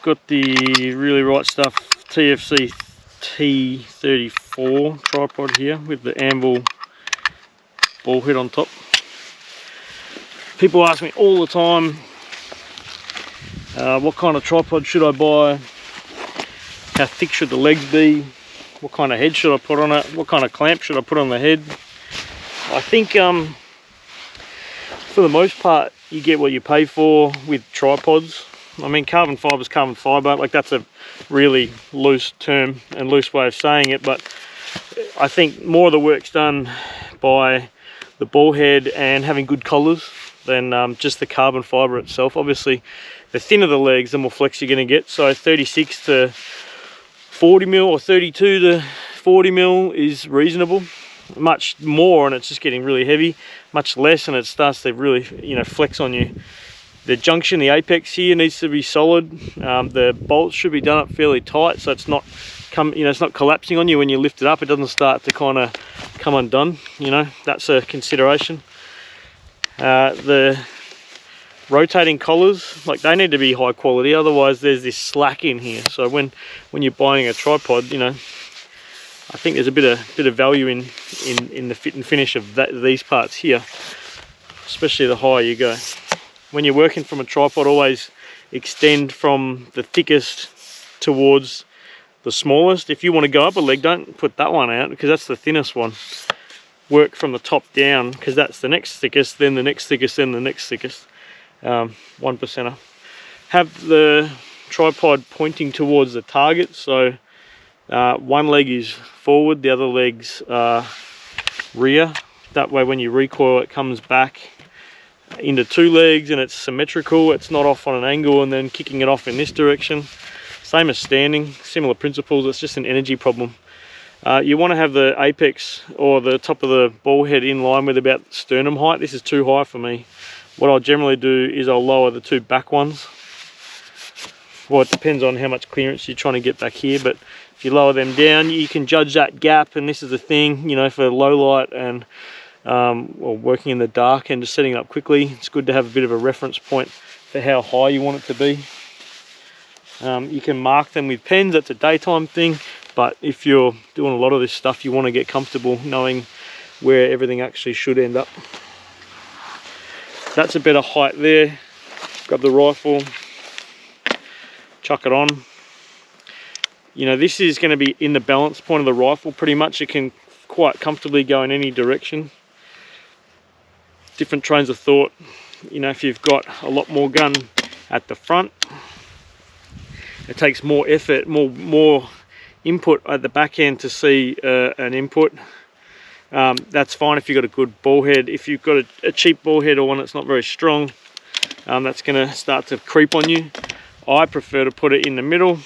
got the Really Right Stuff TFC T34 tripod here with the Anvil ball head on top. People ask me all the time, what kind of tripod should I buy? How thick should the legs be? What kind of head should I put on it? What kind of clamp should I put on the head? I think for the most part you get what you pay for with tripods. I mean, carbon fibre is carbon fibre, like that's a really loose term and loose way of saying it, but I think more of the work's done by the ball head and having good collars than just the carbon fibre itself. Obviously, the thinner the legs, the more flex you're going to get. So 36 to 40 mil or 32 to 40 mil is reasonable. Much more and it's just getting really heavy. Much less and it starts to really, you know, flex on you. The junction, the apex here needs to be solid. The bolts should be done up fairly tight, so it's not it's not collapsing on you when you lift it up. It doesn't start to kind of come undone. You know, that's a consideration. The rotating collars, like they need to be high quality, otherwise there's this slack in here. So when you're buying a tripod, you know, I think there's a bit of value in the fit and finish of these parts here, especially the higher you go. When you're working from a tripod, always extend from the thickest towards the smallest. If you want to go up a leg, don't put that one out because that's the thinnest one. Work from the top down because that's the next thickest, then the next thickest, then the next thickest. 1%er. Have the tripod pointing towards the target, so one leg is forward, the other leg's rear. That way when you recoil it comes back into two legs and it's symmetrical. It's not off on an angle and then kicking it off in this direction. Same as standing, similar principles. It's just an energy problem. You want to have the apex or the top of the ball head in line with about sternum height. This is too high for me. What I'll generally do is I'll lower the two back ones. Well, it depends on how much clearance you're trying to get back here, but if you lower them down, you can judge that gap. And this is the thing, you know, for low light and or working in the dark and just setting it up quickly, it's good to have a bit of a reference point for how high you want it to be. You can mark them with pens, that's a daytime thing, but if you're doing a lot of this stuff, you want to get comfortable knowing where everything actually should end up. That's a better height there. Grab the rifle, chuck it on. You know, this is going to be in the balance point of the rifle pretty much. It can quite comfortably go in any direction. Different trains of thought. You know, if you've got a lot more gun at the front, it takes more effort, more input at the back end to see an input. That's fine if you've got a good ball head. If you've got a cheap ball head or one that's not very strong, that's going to start to creep on you. I prefer to put it in the middle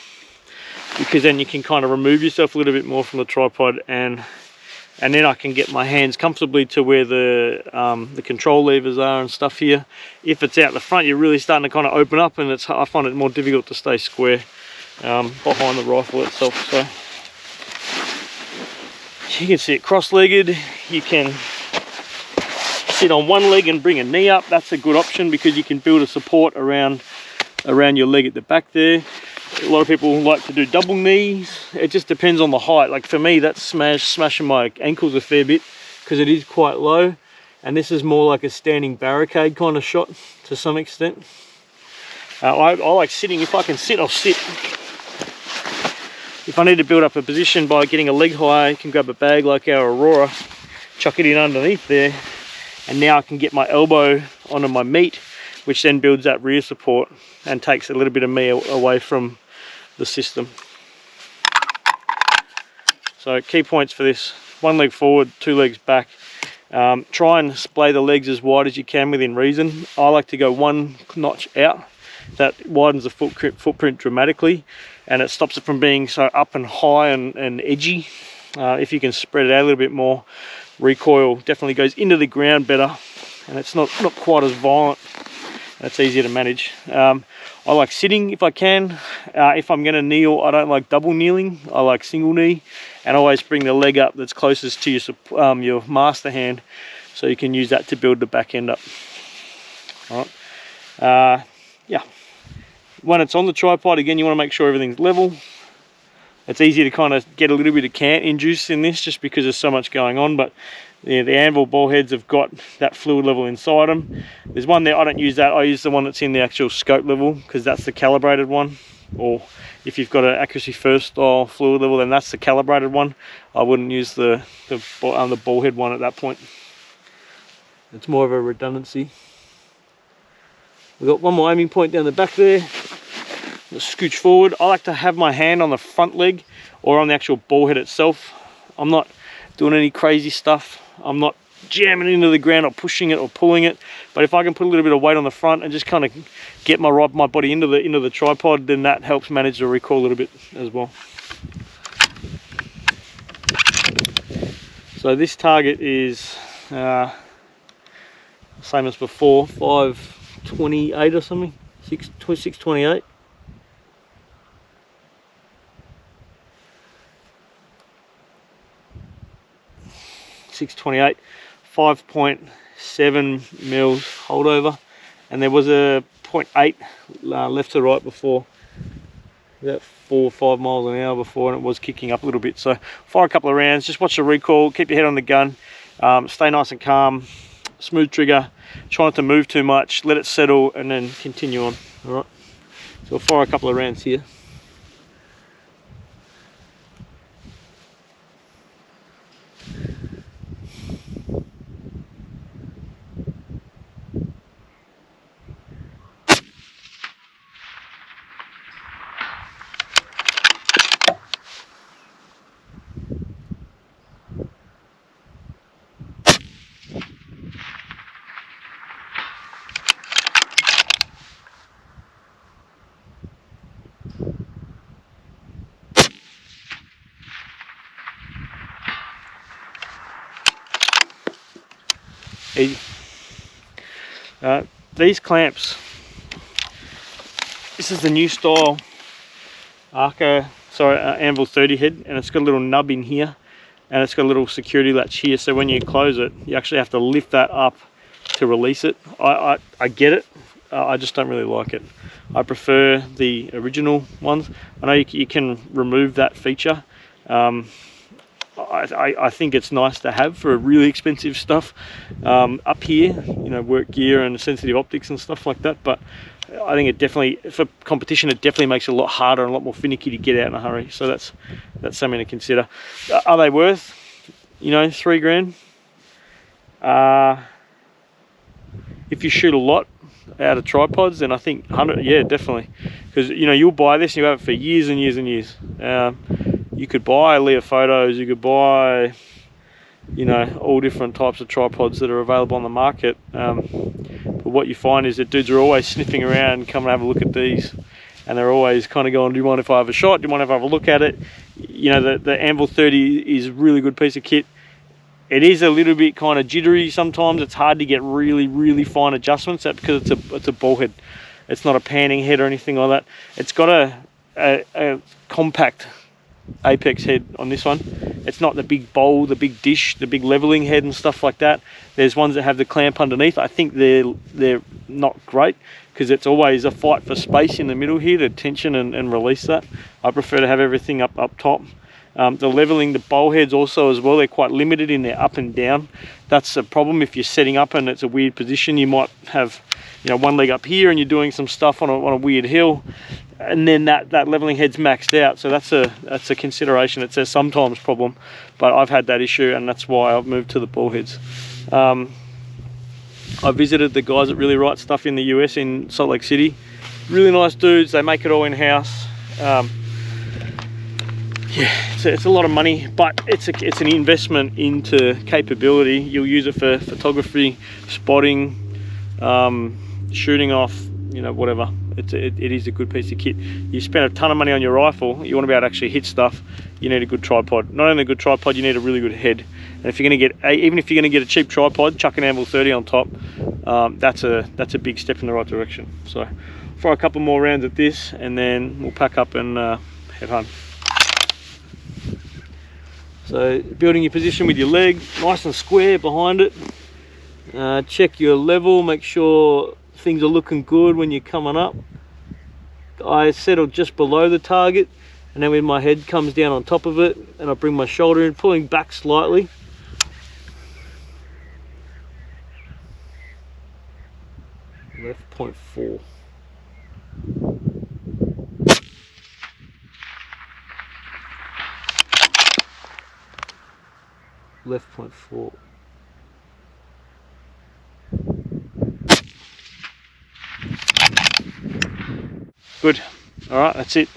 because then you can kind of remove yourself a little bit more from the tripod, and then I can get my hands comfortably to where the control levers are and stuff here. If it's out the front, you're really starting to kind of open up, and I find it more difficult to stay square behind the rifle itself. So you can see it cross-legged. You can sit on one leg and bring a knee up. That's a good option because you can build a support around your leg at the back there. A lot of people like to do double knees. It just depends on the height. Like for me, that's smashing my ankles a fair bit because it is quite low, and this is more like a standing barricade kind of shot to some extent. I like sitting. If I can sit, I'll sit. If I need to build up a position by getting a leg high, I can grab a bag like our Aurora, chuck it in underneath there, and now I can get my elbow onto my meat, which then builds that rear support and takes a little bit of me away from the system. So key points for this: one leg forward, two legs back. Try and splay the legs as wide as you can within reason. I like to go one notch out. That widens the footprint dramatically, and it stops it from being so up and high and edgy. If you can spread it out a little bit more, recoil definitely goes into the ground better, and it's not quite as violent. That's easier to manage. I like sitting if I can. If I'm going to kneel, I don't like double kneeling. I like single knee, and always bring the leg up that's closest to your master hand, so you can use that to build the back end up. All right. Yeah. when it's on the tripod, again, you want to make sure everything's level. It's easy to kind of get a little bit of cant induced in this just because there's so much going on, but yeah, the Anvil ball heads have got that fluid level inside them. There's one there, I don't use that, I use the one that's in the actual scope level because that's the calibrated one. Or if you've got an accuracy first style fluid level, then that's the calibrated one. I wouldn't use the ball head one at that point. It's more of a redundancy. We've got one more aiming point down the back there. Let's scooch forward. I like to have my hand on the front leg or on the actual ball head itself. I'm not doing any crazy stuff. I'm not jamming into the ground or pushing it or pulling it, but if I can put a little bit of weight on the front and just kind of get my body into the tripod, then that helps manage the recoil a little bit as well. So this target is same as before, 528 or something, 628. .628, 5.7 mils holdover, and there was a 0.8 left to right before, about 4 or 5 miles an hour before, and it was kicking up a little bit. So fire a couple of rounds, just watch the recoil, keep your head on the gun, stay nice and calm, smooth trigger, try not to move too much, let it settle, and then continue on. All right, so we'll fire a couple of rounds here. These clamps, this is the new style Anvil 30 head, and it's got a little nub in here and it's got a little security latch here, so when you close it you actually have to lift that up to release it. I get it, I just don't really like it. I prefer the original ones. I know you can remove that feature. I think it's nice to have for really expensive stuff up here, you know, work gear and sensitive optics and stuff like that, but I think it definitely, for competition, it definitely makes it a lot harder and a lot more finicky to get out in a hurry. So that's something to consider. Are they worth, you know, $3 grand? If you shoot a lot out of tripods, then I think 100, yeah, definitely, because you know you'll buy this and you have it for years and years and years. You could buy Leofotos, you could buy, you know, all different types of tripods that are available on the market. But what you find is that dudes are always sniffing around, come and have a look at these, and they're always kind of going, do you mind if I have a shot? Do you mind if I have a look at it? You know, the Anvil 30 is a really good piece of kit. It is a little bit kind of jittery sometimes. It's hard to get really, really fine adjustments. That's because it's a ball head. It's not a panning head or anything like that. It's got a compact apex head on this one. It's not the big bowl, the big dish, the big leveling head and stuff like that. There's ones that have the clamp underneath. I think they're not great because it's always a fight for space in the middle here to tension and release that. I prefer to have everything up top. The leveling, the bowl heads also as well, they're quite limited in their up and down. That's a problem if you're setting up and it's a weird position. You might have, you know, one leg up here and you're doing some stuff on a weird hill, and then that leveling head's maxed out. So that's a consideration. It's a sometimes problem, but I've had that issue, and that's why I've moved to the ball heads. I visited the guys that really write stuff in the US in Salt Lake City. Really nice dudes. They make it all in house. Yeah, it's a lot of money, but it's an investment into capability. You'll use it for photography, spotting, shooting off, you know, whatever. It is a good piece of kit. You spend a ton of money on your rifle, you want to be able to actually hit stuff, you need a good tripod. Not only a good tripod, you need a really good head. And if you're going to get, even if you're going to get a cheap tripod, chuck an Anvil 30 on top. That's a big step in the right direction. So fire a couple more rounds at this, and then we'll pack up and head home. So building your position with your leg, nice and square behind it. Check your level, make sure things are looking good when you're coming up. I settle just below the target, and then when my head comes down on top of it and I bring my shoulder in, pulling back slightly. Left 0.4. Left 0.4. Good. All right, that's it.